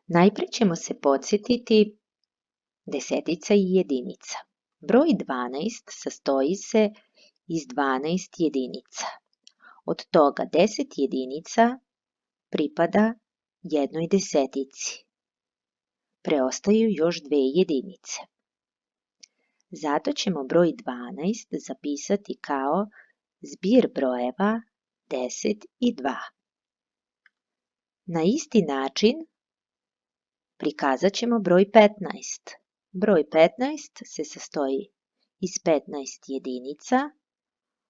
Najpre ćemo se podsjetiti desetica i jedinica. Broj 12 sastoji se iz 12 jedinica. Od toga 10 jedinica pripada jednoj desetici. Preostaju još 2 jedinice. Zato ćemo broj 12 zapisati kao zbir brojeva 10 i 2. Na isti način prikazat ćemo broj 15. Broj 15 se sastoji iz 15 jedinica,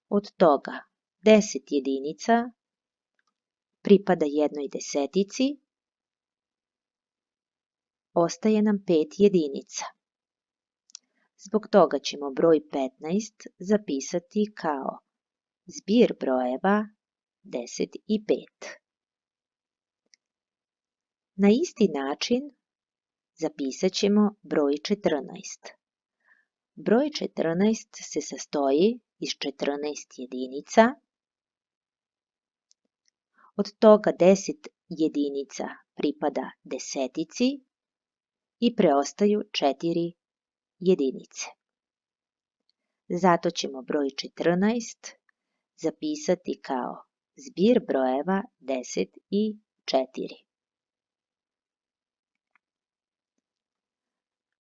od toga 10 jedinica pripada jednoj desetici, ostaje nam 5 jedinica. Zbog toga ćemo broj 15 zapisati kao zbir brojeva 10 i 5. Na isti način zapisat ćemo broj 14. Broj 14 se sastoji iz 14 jedinica, od toga 10 jedinica pripada desetici i preostaju 4 jedinice. Zato ćemo broj 14 zapisati kao zbir brojeva 10 i 4.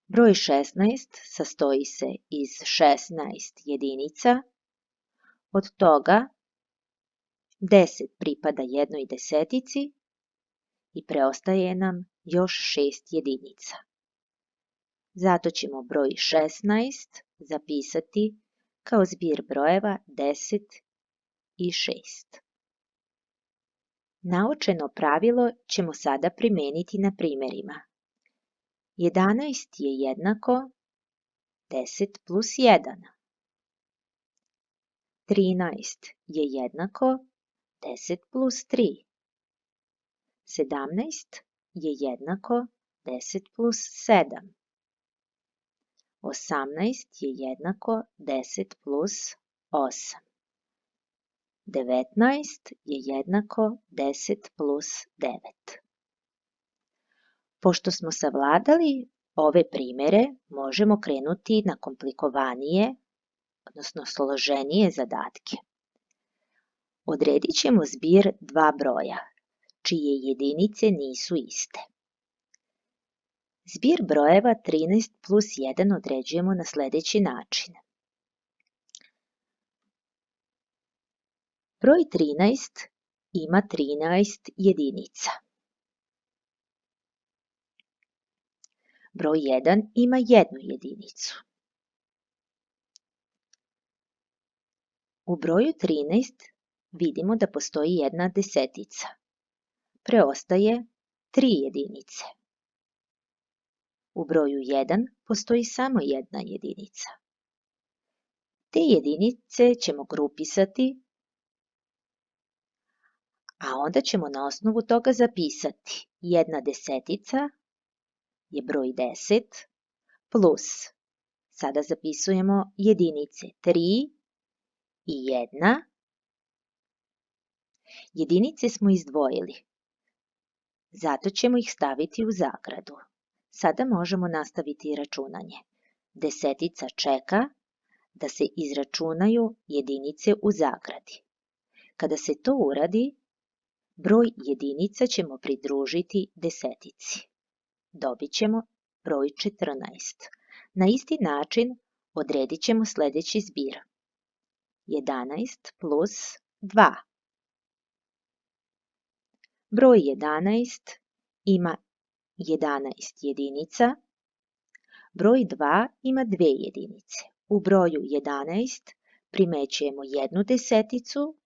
Broj 16 sastoji se iz 16 jedinica, od toga 10 pripada jednoj desetici i preostaje nam još 6 jedinica. Zato ćemo broj 16 zapisati kao zbir brojeva 10 i 6. Naučeno pravilo ćemo sada primeniti na primjerima. 11 je jednako 10 plus 1. 13 je jednako 10 plus 3. 17 je jednako 10 plus 7. 18 je jednako 10 plus 8. 19 je jednako 10 plus 9. Pošto smo savladali ove primjere, možemo krenuti na komplikovanije, odnosno složenije zadatke. Odredit ćemo zbir dva broja, čije jedinice nisu iste. Zbir brojeva 13 plus 1 određujemo na sljedeći način. Broj 13 ima 13 jedinica. Broj 1 ima jednu jedinicu. U broju 13 vidimo da postoji jedna desetica. Preostaje 3 jedinice. U broju 1 postoji samo jedna jedinica. Te jedinice ćemo grupisati, a onda ćemo na osnovu toga zapisati jedna desetica je broj 10 plus, sada zapisujemo jedinice 3 i 1. Jedinice smo izdvojili, zato ćemo ih staviti u zagradu. Sada možemo nastaviti računanje. Desetica čeka da se izračunaju jedinice u zagradi. Kada se to uradi, broj jedinica ćemo pridružiti desetici. Dobit ćemo broj 14. Na isti način odredit ćemo sljedeći zbir. 11 plus 2. Broj 11 ima 11 jedinica. Broj 2 ima 2 jedinice. U broju 11 primećujemo jednu deseticu,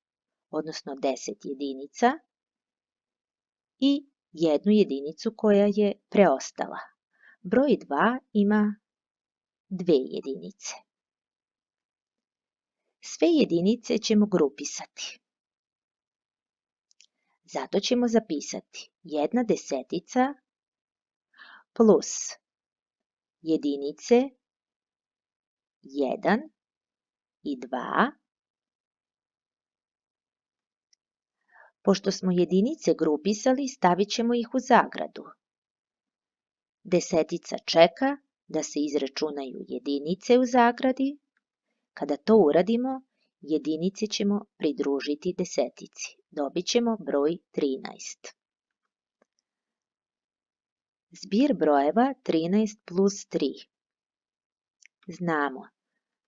odnosno 10 jedinica, i jednu jedinicu koja je preostala. Broj 2 ima 2 jedinice. Sve jedinice ćemo grupisati. Zato ćemo zapisati jedna desetica plus jedinice 1 i 2. Pošto smo jedinice grupisali, stavit ćemo ih u zagradu. Desetica čeka da se izračunaju jedinice u zagradi. Kada to uradimo, jedinice ćemo pridružiti desetici. Dobit ćemo broj 13. Zbir brojeva 13 plus 3. Znamo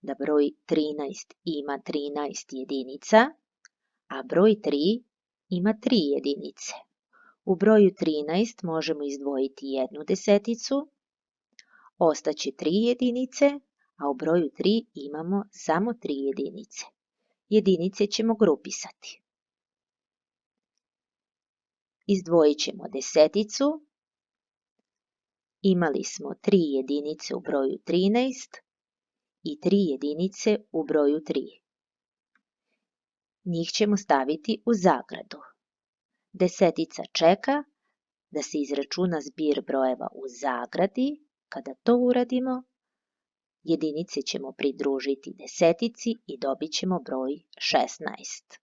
da broj 13 ima 13 jedinica, a broj 3 ima 3 jedinice. U broju 13 možemo izdvojiti jednu deseticu, ostaće 3 jedinice, a u broju 3 imamo samo 3 jedinice. Jedinice ćemo grupisati. Izdvojit ćemo deseticu. Imali smo 3 jedinice u broju 13 i 3 jedinice u broju 3. Njih ćemo staviti u zagradu. Desetica čeka da se izračuna zbir brojeva u zagradi. Kada to uradimo, jedinice ćemo pridružiti desetici i dobit ćemo broj 16.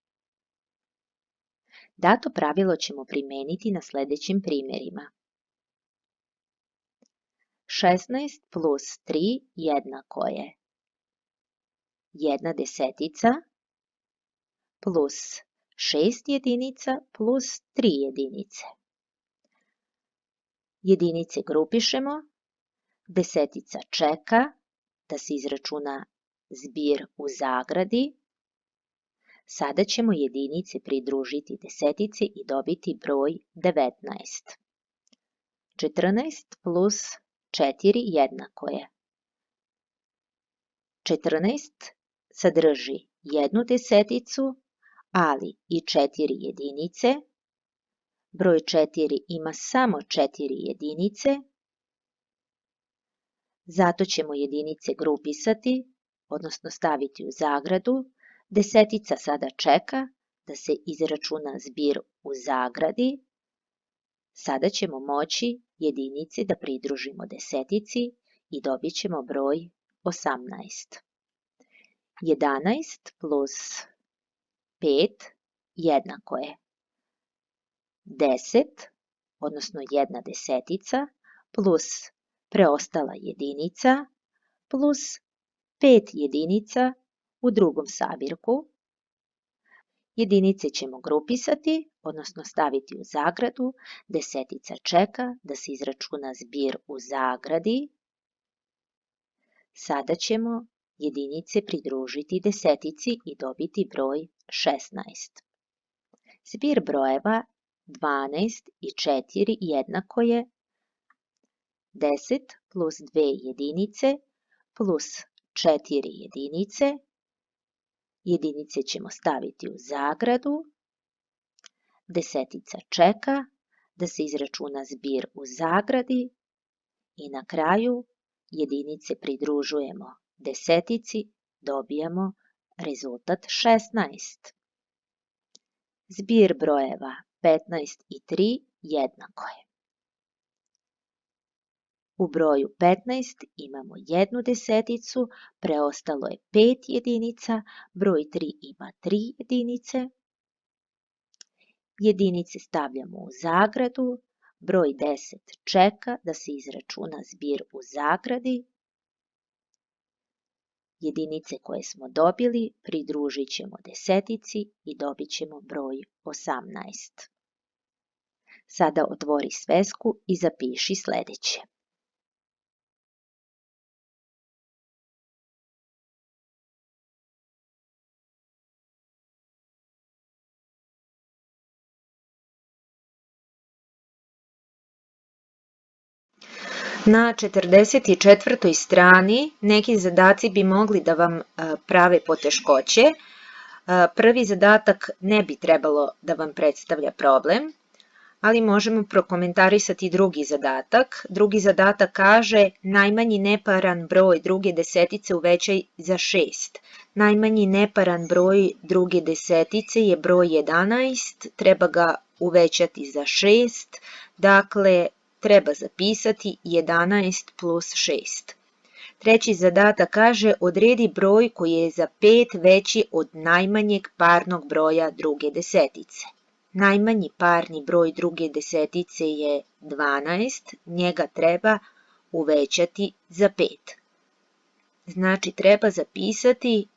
Dato pravilo ćemo primeniti na sljedećim primjerima. 16 plus 3 jednako je 1 desetica plus 6 jedinica plus 3 jedinice. Jedinice grupišemo. Desetica čeka da se izračuna zbir u zagradi. Sada ćemo jedinice pridružiti desetici i dobiti broj 19. 14 plus 4 jednako je 14 sadrži jednu deseticu, ali i 4 jedinice. Broj 4 ima samo 4 jedinice, zato ćemo jedinice grupisati, odnosno staviti u zagradu. Desetica sada čeka da se izračuna zbir u zagradi. Sada ćemo moći jedinice da pridružimo desetici i dobit ćemo broj 18. 11 plus 5 jednako je 10, odnosno 1 desetica, plus preostala jedinica, plus 5 jedinica u drugom sabirku. Jedinice ćemo grupisati, odnosno staviti u zagradu. Desetica čeka da se izračuna zbir u zagradi. Sada ćemo jedinice pridružiti desetici i dobiti broj 16. Zbir brojeva 12 i 4 jednako je 10 plus 2 jedinice plus 4 jedinice. Jedinice ćemo staviti u zagradu. Desetica čeka da se izračuna zbir u zagradi i na kraju jedinice pridružujemo desetici, dobijamo rezultat 16. Zbir brojeva 15 i 3 jednako je. U broju 15 imamo jednu deseticu, preostalo je 5 jedinica, broj 3 ima 3 jedinice. Jedinice stavljamo u zagradu, broj 10 čeka da se izračuna zbir u zagradi. Jedinice koje smo dobili pridružit ćemo desetici i dobit ćemo broj 18. Sada otvori svesku i zapiši sljedeće. Na 44. strani neki zadaci bi mogli da vam prave poteškoće. Prvi zadatak ne bi trebalo da vam predstavlja problem, ali možemo prokomentarisati drugi zadatak. Drugi zadatak kaže najmanji neparan broj druge desetice uvećaj za 6. Najmanji neparan broj druge desetice je broj 11, treba ga uvećati za 6, dakle treba zapisati 11 plus 6. Treći zadatak kaže odredi broj koji je za 5 veći od najmanjeg parnog broja druge desetice. Najmanji parni broj druge desetice je 12, njega treba uvećati za 5. Znači treba zapisati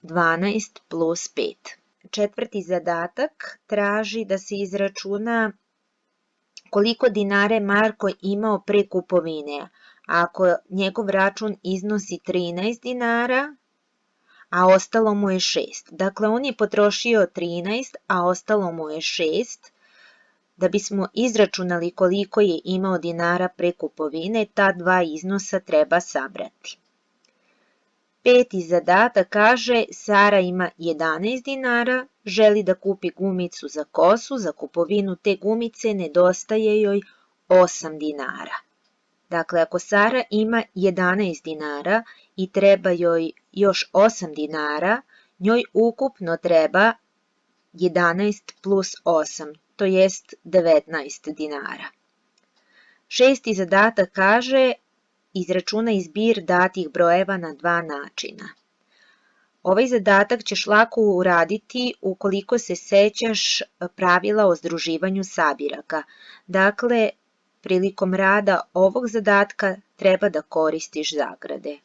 12 plus 5. Četvrti zadatak traži da se izračuna koliko dinara je Marko imao pre kupovine. Ako njegov račun iznosi 13 dinara, a ostalo mu je 6. Dakle, on je potrošio 13, a ostalo mu je 6. Da bismo izračunali koliko je imao dinara pre kupovine, ta dva iznosa treba sabrati. Peti zadatak kaže Sara ima 11 dinara, želi da kupi gumicu za kosu, za kupovinu te gumice nedostaje joj 8 dinara. Dakle, ako Sara ima 11 dinara i treba joj još 8 dinara, njoj ukupno treba 11 plus 8, to jest 19 dinara. Šesti zadatak kaže izračunaj zbir datih brojeva na dva načina. Ovaj zadatak ćeš lako uraditi ukoliko se sećaš pravila o združivanju sabiraka. Dakle, prilikom rada ovog zadatka treba da koristiš zagrade.